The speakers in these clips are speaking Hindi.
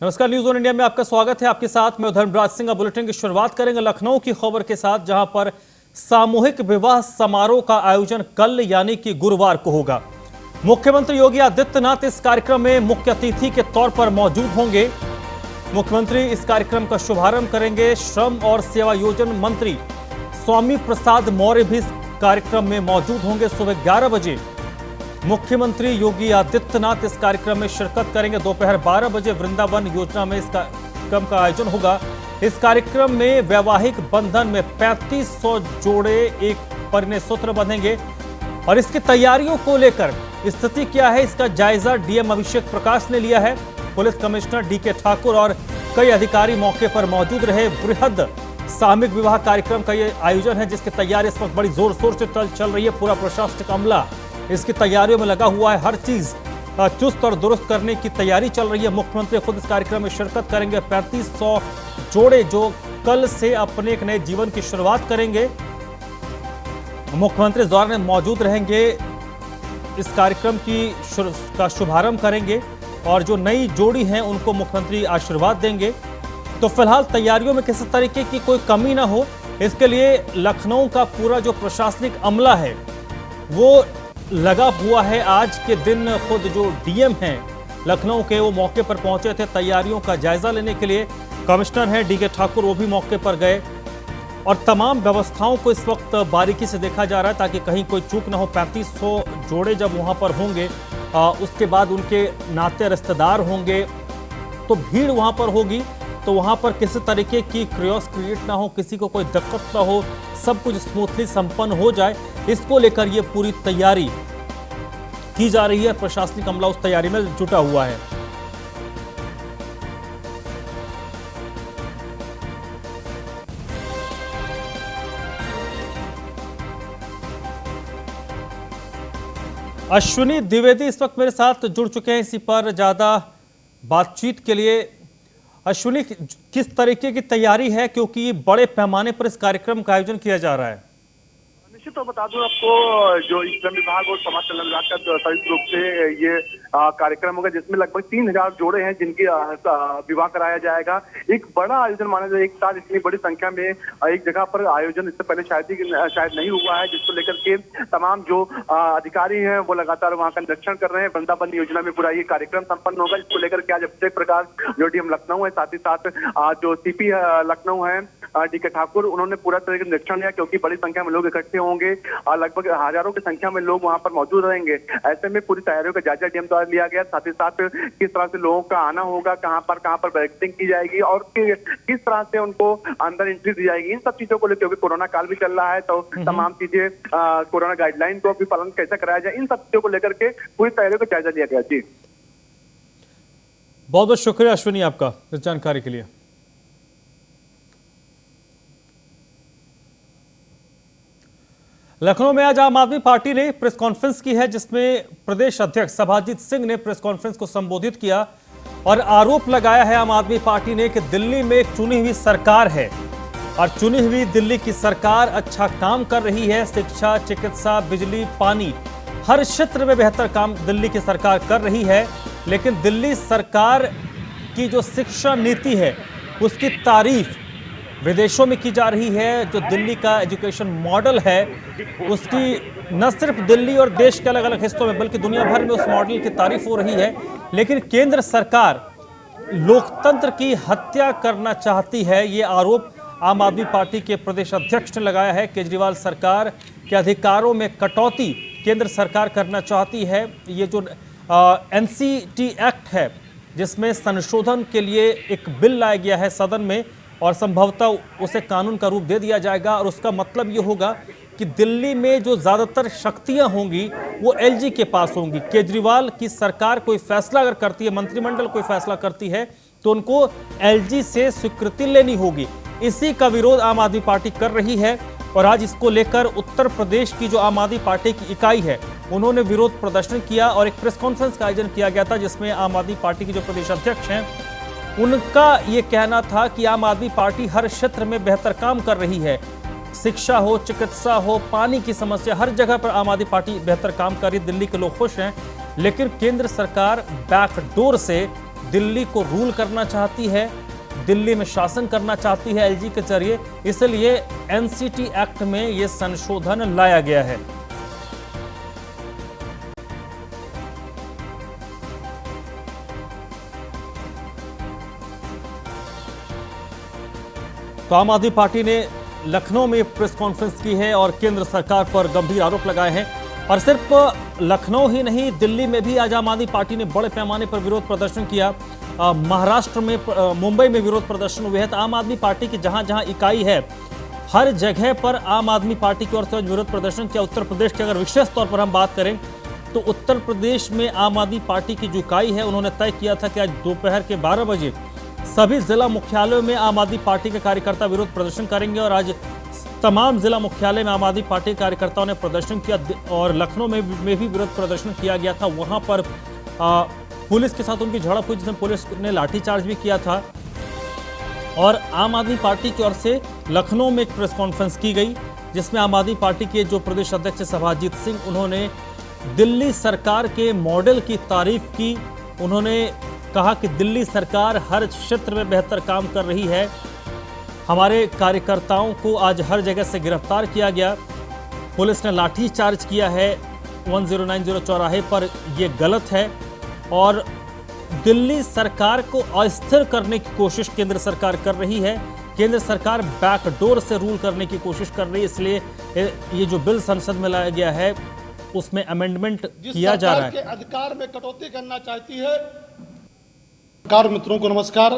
नमस्कार, न्यूज ऑन इंडिया में आपका स्वागत है। आपके साथ मैं धर्मराज सिंह। बुलेटिन की शुरुआत करेंगे लखनऊ की खबर के साथ, जहां पर सामूहिक विवाह समारोह का आयोजन कल यानी कि गुरुवार को होगा। मुख्यमंत्री योगी आदित्यनाथ इस कार्यक्रम में मुख्य अतिथि के तौर पर मौजूद होंगे। मुख्यमंत्री इस कार्यक्रम का शुभारंभ करेंगे। श्रम और सेवा योजन मंत्री स्वामी प्रसाद मौर्य भी इस कार्यक्रम में मौजूद होंगे। सुबह 11 बजे मुख्यमंत्री योगी आदित्यनाथ इस कार्यक्रम में शिरकत करेंगे। दोपहर 12 बजे वृंदावन योजना में इस कार्यक्रम का आयोजन होगा। इस कार्यक्रम में वैवाहिक बंधन में 3500 जोड़े एक परिणय सूत्र बंधेंगे। और इसकी तैयारियों को लेकर स्थिति क्या है, इसका जायजा डीएम अभिषेक प्रकाश ने लिया है। पुलिस कमिश्नर डीके ठाकुर और कई अधिकारी मौके पर मौजूद रहे। बृहद सामूहिक विवाह कार्यक्रम का यह आयोजन है, जिसकी तैयारी इस वक्त बड़ी जोर शोर से चल रही है। पूरा प्रशासनिक अमला इसकी तैयारियों में लगा हुआ है। हर चीज चुस्त और दुरुस्त करने की तैयारी चल रही है। मुख्यमंत्री खुद इस कार्यक्रम में शिरकत करेंगे। 3500 जोड़े जो कल से अपने एक नए जीवन की शुरुआत करेंगे, मुख्यमंत्री इस दौरान में मौजूद रहेंगे। इस कार्यक्रम का शुभारंभ करेंगे और जो नई जोड़ी हैं उनको मुख्यमंत्री आशीर्वाद देंगे। तो फिलहाल तैयारियों में किसी तरीके की कोई कमी ना हो, इसके लिए लखनऊ का पूरा जो प्रशासनिक अमला है वो लगा हुआ है। आज के दिन खुद जो डीएम हैं लखनऊ के, वो मौके पर पहुंचे थे तैयारियों का जायजा लेने के लिए। कमिश्नर हैं डीके ठाकुर, वो भी मौके पर गए और तमाम व्यवस्थाओं को इस वक्त बारीकी से देखा जा रहा है ताकि कहीं कोई चूक ना हो। 3500 जोड़े जब वहां पर होंगे, उसके बाद उनके नाते रिश्तेदार होंगे, तो भीड़ वहां पर होगी। तो वहां पर किसी तरीके की क्रियोस क्रिएट ना हो, किसी को कोई दिक्कत ना हो, सब कुछ स्मूथली संपन्न हो जाए, इसको लेकर ये पूरी तैयारी की जा रही है। प्रशासनिक अमला उस तैयारी में जुटा हुआ है। अश्विनी द्विवेदी इस वक्त मेरे साथ जुड़ चुके हैं इसी पर ज्यादा बातचीत के लिए। अश्विनी, किस तरीके की तैयारी है, क्योंकि बड़े पैमाने पर इस कार्यक्रम का आयोजन किया जा रहा है? निश्चित तो बता दूं आपको, जो श्रम विभाग और समाज कल्याण विभाग का संयुक्त रूप से ये कार्यक्रम होगा, जिसमें लगभग 3000 जोड़े हैं जिनकी विवाह कराया जाएगा। एक बड़ा आयोजन माना जाए, एक साथ इतनी बड़ी संख्या में एक जगह पर आयोजन इससे पहले शायद नहीं हुआ है, जिसको लेकर के तमाम जो अधिकारी हैं वो लगातार वहां का निरीक्षण कर रहे हैं। वृंदावन योजना में पूरा ये कार्यक्रम संपन्न होगा, जिसको लेकर के आज अभिषेक प्रकाश जो डीएम लखनऊ है, साथ ही साथ जो सीपी लखनऊ है डीके ठाकुर, उन्होंने पूरा तरह का निरीक्षण लिया, क्योंकि बड़ी संख्या में लोग इकट्ठे होंगे। लगभग हजारों की संख्या में लोग वहां पर मौजूद रहेंगे। ऐसे में पूरी तैयारियों का जायजा डीएम द्वारा लिया गया। साथ ही साथ किस तरह से लोगों का आना होगा, कहां पर बैरिकेडिंग की जाएगी और किस तरह से उनको अंदर एंट्री दी जाएगी, इन सब चीजों को लेकर, क्योंकि कोरोना काल भी चल रहा है, तो तमाम चीजें कोरोना गाइडलाइन को भी पालन कैसे कराया जाए, इन सब चीजों को लेकर के पूरी तैयारियों का जायजा लिया गया। जी, बहुत बहुत शुक्रिया अश्विनी आपका इस जानकारी के लिए। लखनऊ में आज आम आदमी पार्टी ने प्रेस कॉन्फ्रेंस की है, जिसमें प्रदेश अध्यक्ष सभाजीत सिंह ने प्रेस कॉन्फ्रेंस को संबोधित किया और आरोप लगाया है आम आदमी पार्टी ने कि दिल्ली में एक चुनी हुई सरकार है और चुनी हुई दिल्ली की सरकार अच्छा काम कर रही है। शिक्षा, चिकित्सा, बिजली, पानी, हर क्षेत्र में बेहतर काम दिल्ली की सरकार कर रही है। लेकिन दिल्ली सरकार की जो शिक्षा नीति है उसकी तारीफ विदेशों में की जा रही है। जो दिल्ली का एजुकेशन मॉडल है उसकी न सिर्फ दिल्ली और देश के अलग अलग हिस्सों में बल्कि दुनिया भर में उस मॉडल की तारीफ हो रही है। लेकिन केंद्र सरकार लोकतंत्र की हत्या करना चाहती है, ये आरोप आम आदमी पार्टी के प्रदेश अध्यक्ष ने लगाया है। केजरीवाल सरकार के अधिकारों में कटौती केंद्र सरकार करना चाहती है। ये जो एनसीटी एक्ट है, जिसमें संशोधन के लिए एक बिल लाया गया है सदन में और संभवतः उसे कानून का रूप दे दिया जाएगा, और उसका मतलब ये होगा कि दिल्ली में जो ज़्यादातर शक्तियां होंगी वो एलजी के पास होंगी। केजरीवाल की सरकार कोई फैसला अगर करती है, मंत्रिमंडल कोई फैसला करती है, तो उनको एलजी से स्वीकृति लेनी होगी। इसी का विरोध आम आदमी पार्टी कर रही है और आज इसको लेकर उत्तर प्रदेश की जो आम आदमी पार्टी की इकाई है उन्होंने विरोध प्रदर्शन किया और एक प्रेस कॉन्फ्रेंस का आयोजन किया गया था, जिसमें आम आदमी पार्टी के जो प्रदेश अध्यक्ष हैं उनका ये कहना था कि आम आदमी पार्टी हर क्षेत्र में बेहतर काम कर रही है। शिक्षा हो, चिकित्सा हो, पानी की समस्या, हर जगह पर आम आदमी पार्टी बेहतर काम कर रही है। दिल्ली के लोग खुश हैं, लेकिन केंद्र सरकार बैकडोर से दिल्ली को रूल करना चाहती है, दिल्ली में शासन करना चाहती है एलजी के जरिए, इसलिए एनसीटी एक्ट में यह संशोधन लाया गया है। तो आम आदमी पार्टी ने लखनऊ में प्रेस कॉन्फ्रेंस की है और केंद्र सरकार पर गंभीर आरोप लगाए हैं। और सिर्फ लखनऊ ही नहीं, दिल्ली में भी आज आम आदमी पार्टी ने बड़े पैमाने पर विरोध प्रदर्शन किया। महाराष्ट्र में, मुंबई में विरोध प्रदर्शन हुए हैं। तो आम आदमी पार्टी की जहां जहां इकाई है, हर जगह पर आम आदमी पार्टी की ओर से विरोध प्रदर्शन किया। उत्तर प्रदेश की अगर विशेष तौर पर हम बात करें तो उत्तर प्रदेश में आम आदमी पार्टी की जो इकाई है, उन्होंने तय किया था कि आज दोपहर के 12 बजे सभी जिला मुख्यालयों में आम आदमी पार्टी के कार्यकर्ता विरोध प्रदर्शन करेंगे। और आज तमाम जिला मुख्यालय में आम आदमी पार्टी के कार्यकर्ताओं ने प्रदर्शन किया और लखनऊ में भी विरोध प्रदर्शन किया गया था। वहां पर पुलिस के साथ उनकी झड़प हुई, जिसमें पुलिस ने लाठीचार्ज भी किया था। और आम आदमी पार्टी की ओर से लखनऊ में एक प्रेस कॉन्फ्रेंस की गई, जिसमें आम आदमी पार्टी के जो प्रदेश अध्यक्ष सभाजीत सिंह, उन्होंने दिल्ली सरकार के मॉडल की तारीफ की। उन्होंने कहा कि दिल्ली सरकार हर क्षेत्र में बेहतर काम कर रही है। हमारे कार्यकर्ताओं को आज हर जगह से गिरफ्तार किया गया। पुलिस ने लाठी चार्ज किया है 1090 चौराहे पर, यह गलत है। और दिल्ली सरकार को अस्थिर करने की कोशिश केंद्र सरकार कर रही है। केंद्र सरकार बैकडोर से रूल करने की कोशिश कर रही है, इसलिए ये जो बिल संसद में लाया गया है उसमें अमेंडमेंट किया जा रहा है। के अधिकार में कटौती करना चाहती है। कार मित्रों को नमस्कार।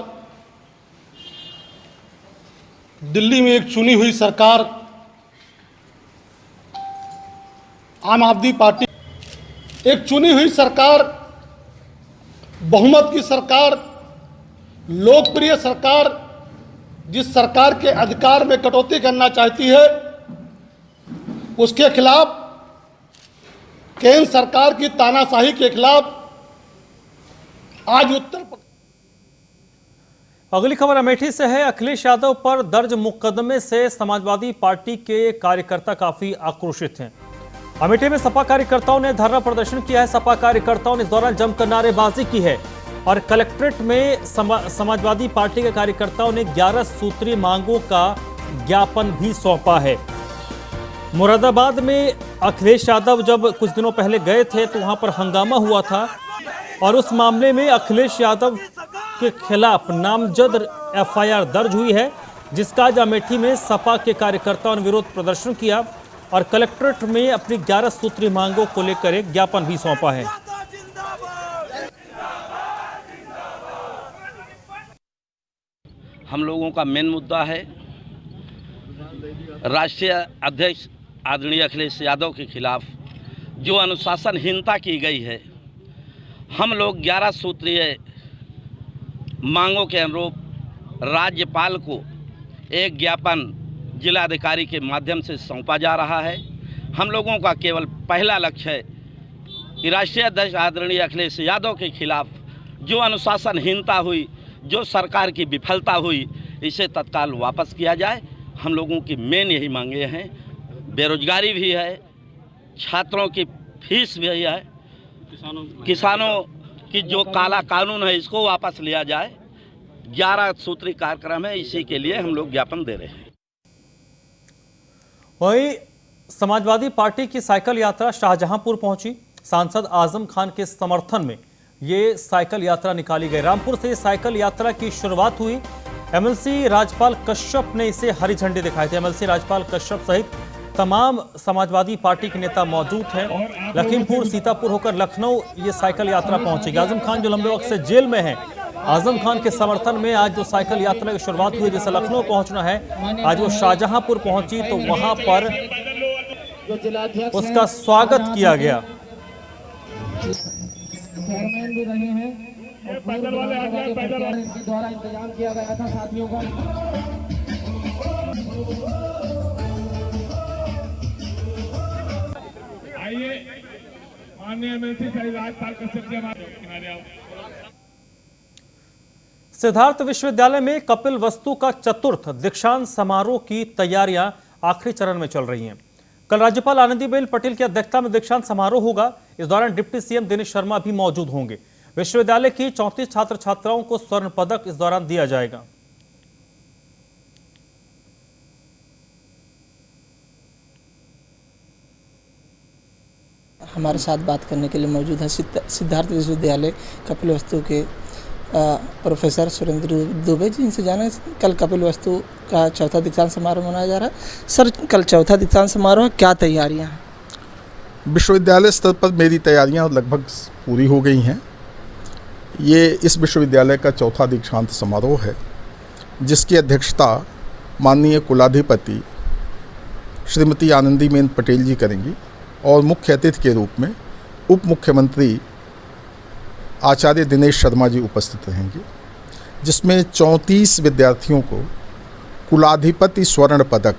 दिल्ली में एक चुनी हुई सरकार आम आदमी पार्टी, एक चुनी हुई सरकार, बहुमत की सरकार, लोकप्रिय सरकार, जिस सरकार के अधिकार में कटौती करना चाहती है, उसके खिलाफ, केंद्र सरकार की तानाशाही के खिलाफ आज उत्तर प्रदेश। अगली खबर अमेठी से है। अखिलेश यादव पर दर्ज मुकदमे से समाजवादी पार्टी के कार्यकर्ता काफी आक्रोशित हैं। अमेठी में सपा कार्यकर्ताओं ने धरना प्रदर्शन किया है। सपा कार्यकर्ताओं ने इस दौरान जमकर नारेबाजी की है और कलेक्ट्रेट में समाजवादी पार्टी के कार्यकर्ताओं ने 11 सूत्रीय मांगों का ज्ञापन भी सौंपा है। मुरादाबाद में अखिलेश यादव जब कुछ दिनों पहले गए थे तो वहां पर हंगामा हुआ था और उस मामले में अखिलेश यादव के खिलाफ नामजद एफआईआर दर्ज हुई है, जिसका आज अमेठी में सपा के कार्यकर्ताओं ने विरोध प्रदर्शन किया और कलेक्ट्रेट में अपनी 11 सूत्रीय मांगों को लेकर एक ज्ञापन भी सौंपा है। हम लोगों का मेन मुद्दा है राष्ट्रीय अध्यक्ष आदरणीय अखिलेश यादव के खिलाफ जो अनुशासनहीनता की गई है। हम लोग 11 सूत्रीय मांगों के अनुरूप राज्यपाल को एक ज्ञापन जिलाधिकारी के माध्यम से सौंपा जा रहा है। हम लोगों का केवल पहला लक्ष्य है कि राष्ट्रीय अध्यक्ष आदरणीय अखिलेश यादव के खिलाफ जो अनुशासनहीनता हुई, जो सरकार की विफलता हुई, इसे तत्काल वापस किया जाए। हम लोगों की मेन यही मांगे हैं। बेरोजगारी भी है, छात्रों की फीस भी है, किसानों की जो काला कानून है इसको वापस लिया जाए। 11 सूत्री कार्यक्रम है, इसी के लिए हम लोग ज्ञापन दे रहे हैं। वहीं समाजवादी पार्टी की साइकिल यात्रा शाहजहांपुर पहुंची। सांसद आजम खान के समर्थन में ये साइकिल यात्रा निकाली गई। रामपुर से साइकिल यात्रा की शुरुआत हुई। एमएलसी राजपाल कश्यप ने इसे हरी झंडी दिखाई थी। एमएलसी राजपाल कश्यप सहित तमाम समाजवादी पार्टी के नेता मौजूद हैं। लखीमपुर सीतापुर होकर लखनऊ ये साइकिल यात्रा पहुंचेगी। आजम खान जो लंबे वक्त से जेल में हैं, आजम खान के समर्थन में आज जो साइकिल यात्रा की शुरुआत हुई, जैसे लखनऊ पहुंचना है, आज वो शाहजहांपुर पहुंची तो वहां पर उसका स्वागत किया गया। भी रहे हैं और द्वारा इंतजाम किया गया था साथियों का। आइए माननीय एमएलसी श्री राजपाल कश्यप जी किनारे आओ। सिद्धार्थ विश्वविद्यालय में कपिल वस्तु का चतुर्थ दीक्षांत समारोह की तैयारियां आखिरी चरण में चल रही हैं। कल राज्यपाल आनंदीबेन पटेल की अध्यक्षता में दीक्षांत समारोह होगा। इस दौरान डिप्टी सीएम दिनेश शर्मा भी मौजूद होंगे। विश्वविद्यालय की 34 छात्र छात्राओं को स्वर्ण पदक इस दौरान दिया जाएगा। हमारे साथ बात करने के लिए मौजूद है सिद्धार्थ विश्वविद्यालय कपिलवस्तु के प्रोफेसर सुरेंद्र दुबे जी। इनसे जाना कल कपिलवस्तु का चौथा दीक्षांत समारोह मनाया जा रहा है। सर, कल चौथा दीक्षांत समारोह, क्या तैयारियां हैं? विश्वविद्यालय स्तर पर मेरी तैयारियां लगभग पूरी हो गई हैं। ये इस विश्वविद्यालय का चौथा दीक्षांत समारोह है, जिसकी अध्यक्षता माननीय कुलाधिपति श्रीमती आनंदीबेन पटेल जी करेंगी और मुख्य अतिथि के रूप में उप मुख्यमंत्री आचार्य दिनेश शर्मा जी उपस्थित रहेंगे, जिसमें 34 विद्यार्थियों को कुलाधिपति स्वर्ण पदक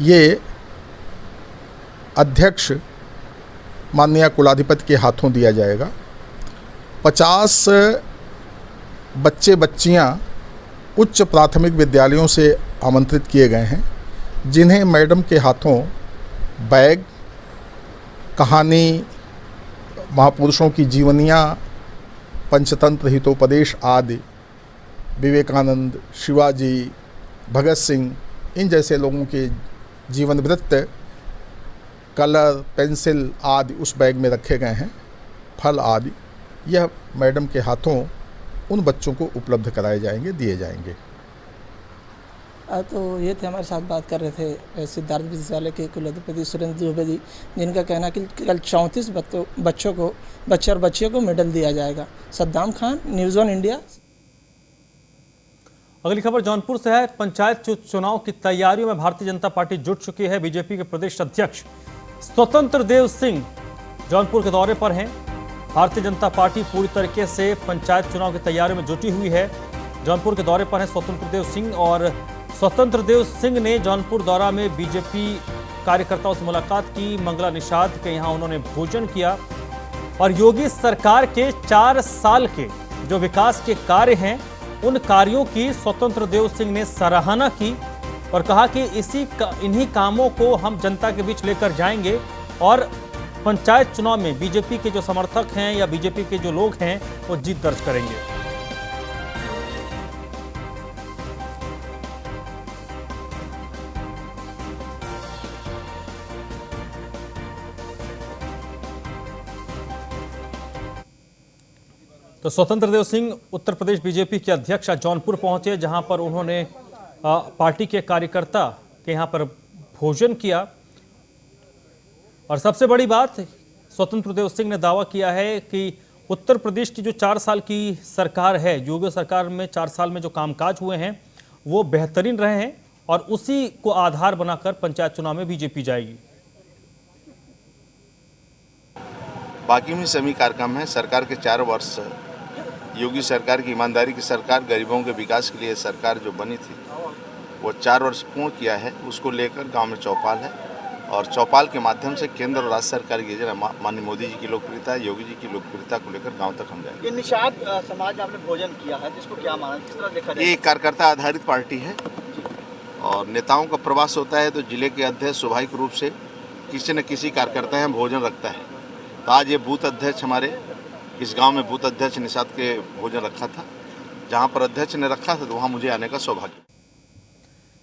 ये अध्यक्ष माननीय कुलाधिपति के हाथों दिया जाएगा। 50 बच्चे बच्चियां उच्च प्राथमिक विद्यालयों से आमंत्रित किए गए हैं, जिन्हें मैडम के हाथों बैग, कहानी, महापुरुषों की जीवनियाँ, पंचतंत्र हितोपदेश आदि, विवेकानंद, शिवाजी, भगत सिंह, इन जैसे लोगों के जीवन वृत्त, कलर, पेंसिल आदि उस बैग में रखे गए हैं। फल आदि यह मैडम के हाथों उन बच्चों को उपलब्ध कराए जाएंगे, दिए जाएंगे। तो ये थे, हमारे साथ बात कर रहे थे सिद्धार्थ विश्वविद्यालय के कुलाधिपति सुरेंद्र दुबे जी, जिनका कहना है कि कल 34 बच्चे और बच्चियों को मेडल दिया जाएगा। Saddam Khan, news on India. अगली खबर जौनपुर से है। पंचायत चुनाव की तैयारियों में भारतीय जनता पार्टी जुट चुकी है। बीजेपी के प्रदेश अध्यक्ष स्वतंत्र देव सिंह जौनपुर के दौरे पर हैं। भारतीय जनता पार्टी पूरी तरीके से पंचायत चुनाव की तैयारियों में जुटी हुई है। जौनपुर के दौरे पर हैं स्वतंत्र देव सिंह, और स्वतंत्र देव सिंह ने जौनपुर दौरा में बीजेपी कार्यकर्ताओं से मुलाकात की। मंगला निषाद के यहाँ उन्होंने भोजन किया और योगी सरकार के 4 साल के जो विकास के कार्य हैं, उन कार्यों की स्वतंत्र देव सिंह ने सराहना की और कहा कि इन्हीं कामों को हम जनता के बीच लेकर जाएंगे और पंचायत चुनाव में बीजेपी के जो समर्थक हैं या बीजेपी के जो लोग हैं वो जीत दर्ज करेंगे। तो स्वतंत्र देव सिंह उत्तर प्रदेश बीजेपी के अध्यक्ष जौनपुर पहुंचे, जहां पर उन्होंने पार्टी के कार्यकर्ता के यहां पर भोजन किया। और सबसे बड़ी बात, स्वतंत्र देव सिंह ने दावा किया है कि उत्तर प्रदेश की जो 4 साल की सरकार है, योगी सरकार में 4 साल में जो कामकाज हुए हैं वो बेहतरीन रहे हैं और उसी को आधार बनाकर पंचायत चुनाव में बीजेपी जाएगी। बाकी में सभी कार्यक्रम है। सरकार के 4 वर्ष, योगी सरकार की ईमानदारी की सरकार, गरीबों के विकास के लिए सरकार जो बनी थी वो 4 वर्ष पूर्ण किया है। उसको लेकर गांव में चौपाल है और चौपाल के माध्यम से केंद्र और राज्य सरकार की माननीय मोदी जी की लोकप्रियता, योगी जी की लोकप्रियता को लेकर गांव तक हम जाएंगे। ये निषाद समाज में आपने भोजन किया है, जिसको क्या माना, किस तरह देखा जाए? ये कार्यकर्ता आधारित पार्टी है और नेताओं का प्रवास होता है तो जिले के अध्यक्ष स्वाभाविक रूप से किसी न किसी कार्यकर्ता यहाँ भोजन रखता है। तो आज ये बूथ अध्यक्ष हमारे इस गांव में बूथ अध्यक्ष निषाद के भोजन रखा था। जहां पर अध्यक्ष ने रखा था तो वहां मुझे आने का सौभाग्य।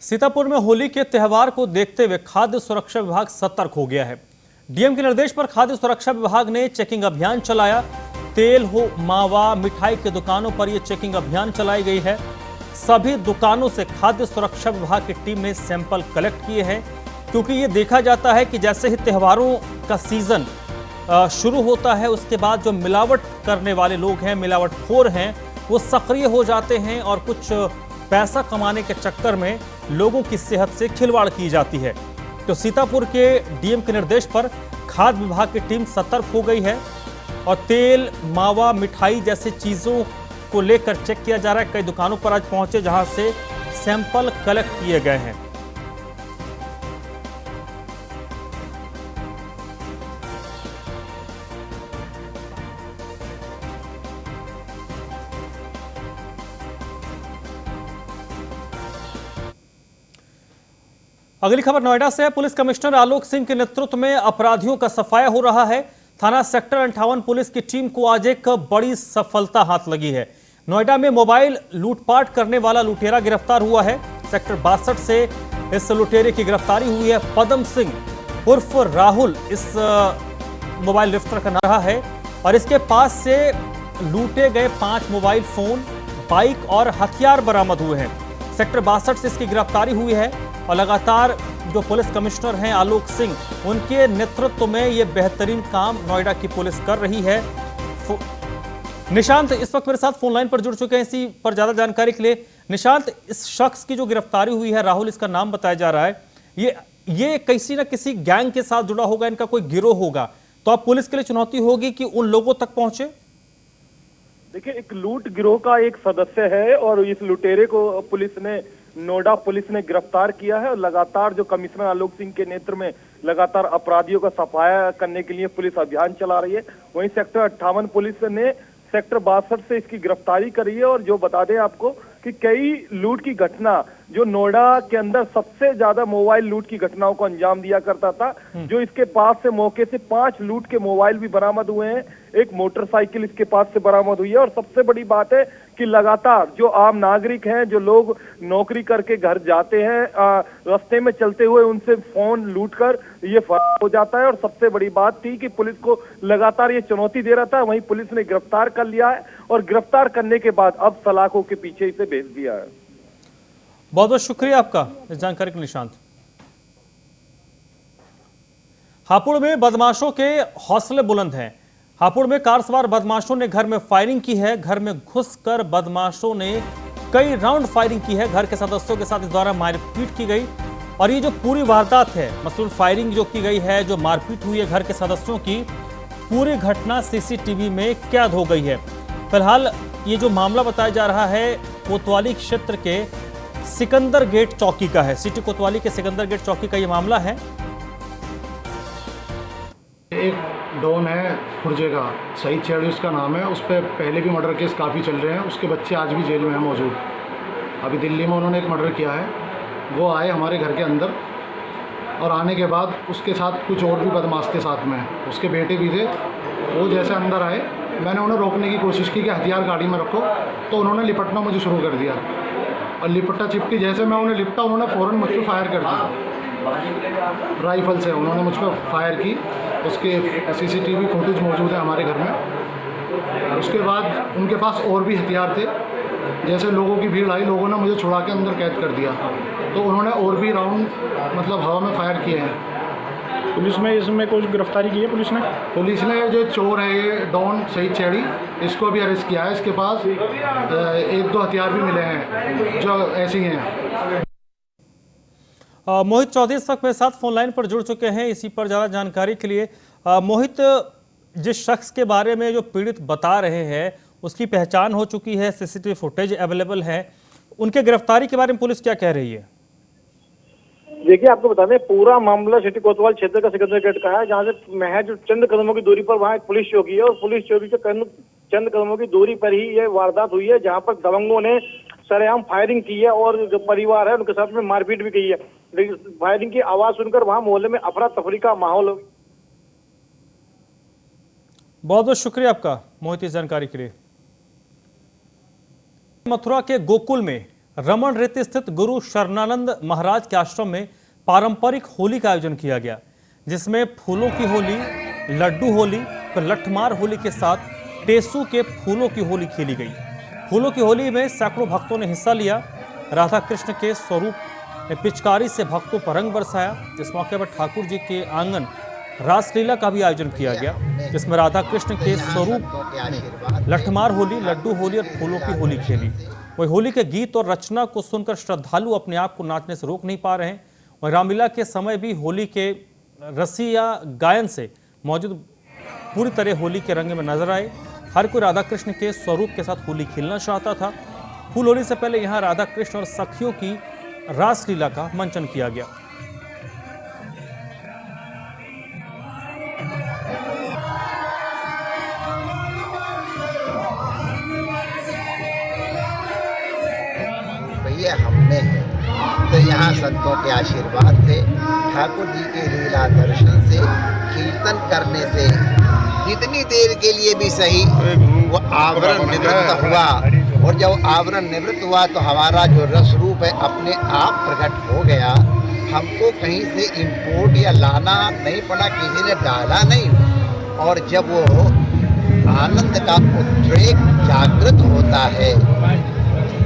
सीतापुर में होली के त्यौहार को देखते हुए खाद्य सुरक्षा विभाग सतर्क हो गया है। डीएम के निर्देश पर खाद्य सुरक्षा विभाग ने चेकिंग अभियान चलाया। तेल हो, मावा, मिठाई की दुकानों पर यह चेकिंग अभियान चलाई गई है। सभी दुकानों से खाद्य सुरक्षा विभाग की टीम ने सैंपल कलेक्ट किए हैं, क्योंकि ये देखा जाता है कि जैसे ही त्योहारों का सीजन शुरू होता है उसके बाद जो मिलावट करने वाले लोग हैं, मिलावटखोर हैं, वो सक्रिय हो जाते हैं और कुछ पैसा कमाने के चक्कर में लोगों की सेहत से खिलवाड़ की जाती है। तो सीतापुर के डीएम के निर्देश पर खाद्य विभाग की टीम सतर्क हो गई है और तेल, मावा, मिठाई जैसी चीज़ों को लेकर चेक किया जा रहा है। कई दुकानों पर आज पहुंचे जहां से सैंपल कलेक्ट किए गए हैं। अगली खबर नोएडा से है। पुलिस कमिश्नर आलोक सिंह के नेतृत्व में अपराधियों का सफाया हो रहा है। थाना सेक्टर 58 पुलिस की टीम को आज एक बड़ी सफलता हाथ लगी है। नोएडा में मोबाइल लूटपाट करने वाला लुटेरा गिरफ्तार हुआ है। सेक्टर 62 से इस लुटेरे की गिरफ्तारी हुई है। पदम सिंह उर्फ राहुल इस मोबाइल लिफ्टर का नाम रहा है और इसके पास से लूटे गए 5 मोबाइल फोन, बाइक और हथियार बरामद हुए हैं। सेक्टर 62 से इसकी गिरफ्तारी हुई है और लगातार जो पुलिस कमिश्नर हैं आलोक सिंह, उनके नेतृत्व में ये बेहतरीन काम नोएडा की पुलिस कर रही है। निशांत इस वक्त मेरे साथ फोन लाइन पर जुड़ चुके हैं इसी पर ज्यादा जानकारी के लिए। निशांत, इस शख्स की जो गिरफ्तारी हुई है, राहुल इसका नाम बताया जा रहा है, ये किसी न किसी गैंग के साथ जुड़ा होगा, इनका कोई गिरोह होगा, तो अब पुलिस के लिए चुनौती होगी कि उन लोगों तक पहुंचे। देखिए, एक लूट गिरोह का एक सदस्य है और इस लुटेरे को नोएडा पुलिस ने गिरफ्तार किया है और लगातार जो कमिश्नर आलोक सिंह के नेतृत्व में लगातार अपराधियों का सफाया करने के लिए पुलिस अभियान चला रही है। वहीं सेक्टर 58 पुलिस ने सेक्टर 62 से इसकी गिरफ्तारी करी है और जो बता दें आपको कि कई लूट की घटना जो नोएडा के अंदर सबसे ज्यादा मोबाइल लूट की घटनाओं को अंजाम दिया करता था, जो इसके पास से मौके से 5 लूट के मोबाइल भी बरामद हुए हैं, एक मोटरसाइकिल इसके पास से बरामद हुई है। और सबसे बड़ी बात है कि लगातार जो आम नागरिक हैं, जो लोग नौकरी करके घर जाते हैं, रास्ते में चलते हुए उनसे फोन लूटकर ये फरार हो जाता है। और सबसे बड़ी बात थी कि पुलिस को लगातार ये चुनौती दे रहा था, वहीं पुलिस ने गिरफ्तार कर लिया है और गिरफ्तार करने के बाद अब सलाखों के पीछे इसे भेज दिया है। बहुत बहुत शुक्रिया आपका इस जानकारी के लिए निशांत। हापुड़ में बदमाशों के हौसले बुलंद हैं। हापुड़ में कार सवार बदमाशों ने घर में फायरिंग की है। घर में घुसकर बदमाशों ने कई राउंड फायरिंग की है। घर के सदस्यों के साथ इस दौरान मारपीट की गई और ये जो पूरी वारदात है, मसलन फायरिंग जो की गई है, जो मारपीट हुई है घर के सदस्यों की, पूरी घटना सीसीटीवी में कैद हो गई है। फिलहाल ये जो मामला बताया जा रहा है कोतवाली क्षेत्र के सिकंदर गेट चौकी का है। सिटी कोतवाली के सिकंदर गेट चौकी का ये मामला है। एक डॉन है खुर्जे का, शहीद चेड़ी उसका नाम है, उस पर पहले भी मर्डर केस काफ़ी चल रहे हैं। उसके बच्चे आज भी जेल में हैं मौजूद। अभी दिल्ली में उन्होंने एक मर्डर किया है। वो आए हमारे घर के अंदर और आने के बाद उसके साथ कुछ और भी बदमाश थे साथ में, उसके बेटे भी थे। वो जैसे अंदर आए, मैंने उन्हें रोकने की कोशिश की कि हथियार गाड़ी में रखो, तो उन्होंने लिपटना मुझे शुरू कर दिया और लिपटा चिपटी जैसे मैं उन्हें लिपटा, उन्होंने फ़ौरन मुझ पर फायर कर दी राइफल से। उन्होंने मुझ पर फायर की। उसके सीसीटीवी फुटेज मौजूद है हमारे घर में। उसके बाद उनके पास और भी हथियार थे। जैसे लोगों की भीड़ आई, लोगों ने मुझे छुड़ा के अंदर कैद कर दिया, तो उन्होंने और भी राउंड मतलब हवा में फायर किए हैं। पुलिस में इसमें कुछ गिरफ्तारी की है पुलिस ने जो चोर है ये डॉन शहीद चेड़ी, इसको भी अरेस्ट किया है। इसके पास 1-2 हथियार भी मिले हैं जो ऐसे ही हैं। मोहित चौधरी इस वक्त मेरे साथ फोन लाइन पर जुड़ चुके हैं इसी पर ज़्यादा जानकारी के लिए। मोहित, जिस शख्स के बारे में जो पीड़ित बता रहे हैं उसकी पहचान हो चुकी है, सीसीटीवी फुटेज अवेलेबल है, उनके गिरफ्तारी के बारे में पुलिस क्या कह रही है? देखिए, आपको बता दें पूरा मामला सिटी कोतवाल क्षेत्र का सिकंदर गेट का है, जहाँ से महज चंद कदमों की दूरी पर वहाँ एक पुलिस चौकी है और पुलिस चौकी के चंद कदमों की दूरी पर ही ये वारदात हुई है, जहाँ पर दबंगों ने सरेआम फायरिंग की है और जो परिवार है उनके साथ में मारपीट भी की है। लेकिन फायरिंग की आवाज सुनकर वहाँ मोहल्ले में अफरा तफरी का माहौल। बहुत बहुत शुक्रिया आपका मोहित इस जानकारी के लिए। मथुरा के गोकुल में रमन रेती स्थित गुरु शरणानंद महाराज के आश्रम में पारंपरिक होली का आयोजन किया गया, जिसमें फूलों की होली, लड्डू होली, फिर लठमार होली के साथ टेसू के फूलों की होली खेली गई। फूलों की होली में सैकड़ों भक्तों ने हिस्सा लिया। राधा कृष्ण के स्वरूप ने पिचकारी से भक्तों पर रंग बरसाया। इस मौके पर ठाकुर जी के आंगन रासलीला का भी आयोजन किया गया, जिसमें राधा कृष्ण के स्वरूप लठमार होली, लड्डू होली और फूलों की होली खेली। वही होली के गीत और रचना को सुनकर श्रद्धालु अपने आप को नाचने से रोक नहीं पा रहे हैं। वही रामलीला के समय भी होली के रसिया गायन से मौजूद पूरी तरह होली के रंग में नजर आए। हर कोई राधा कृष्ण के स्वरूप के साथ होली खेलना चाहता था। फूल होली से पहले यहाँ राधा कृष्ण और सखियों की रासलीला का मंचन किया गया। भैया हमने है तो यहाँ संतों के आशीर्वाद से, ठाकुर जी के लीला दर्शन से, कीर्तन करने से जितनी देर के लिए भी सही वो आवरण निवृत्त हुआ, और जब आवरण निवृत्त हुआ तो हमारा जो रस रूप है अपने आप प्रकट हो गया। हमको कहीं से इंपोर्ट या लाना नहीं पड़ा, किसी ने डाला नहीं। और जब वो आनंद का उद्रेक जागृत होता है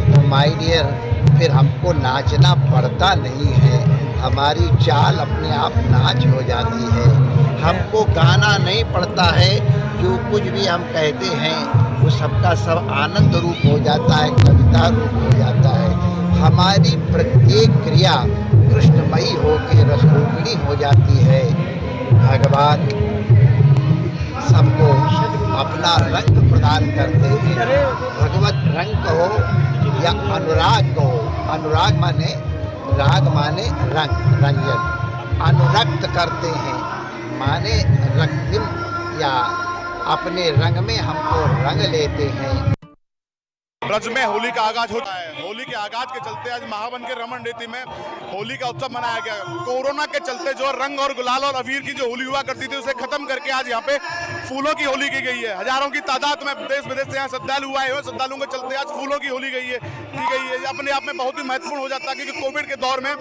तो माय डियर फिर हमको नाचना पड़ता नहीं है, हमारी चाल अपने आप नाच हो जाती है। हमको गाना नहीं पड़ता है, जो कुछ भी हम कहते हैं वो सबका सब आनंद रूप हो जाता है, कविता रूप हो जाता है। हमारी प्रत्येक क्रिया कृष्णमयी होकर रसरूपिणी हो जाती है। भगवान सबको अपना रंग प्रदान करते हैं, भगवत रंग कहो या अनुराग कहो। अनुराग माने राग माने रंग, रंजन। अनुरक्त करते हैं माने रक्तिम या अपने रंग में हमको रंग लेते हैं। ब्रज में होली का आगाज होता है। होली के आगाज के चलते आज महावन के रमन रीति में होली का उत्सव मनाया गया। कोरोना के चलते जो रंग और गुलाल और अबीर की जो होली हुआ करती थी उसे खत्म करके आज यहाँ पे फूलों की होली की गई है। हजारों की तादाद में देश विदेश से यहाँ श्रद्धालु आए हुए, श्रद्धालुओं के चलते आज फूलों की होली की गई है। अपने आप में बहुत ही महत्वपूर्ण हो जाता है क्योंकि कोविड के दौर में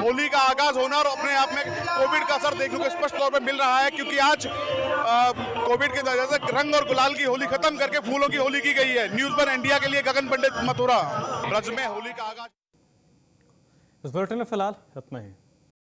होली का आगाज होना और अपने आप में कोविड का असर देखने को स्पष्ट तौर पर मिल रहा है, क्योंकि आज कोविड के वजह से रंग और गुलाल की होली खत्म करके फूलों की होली की गई है। न्यूज़ वन इंडिया के लिए गगन पंडित, मथुरा। ब्रज में होली का आगाज। इस बुलेटिन में फिलहाल इतना ही।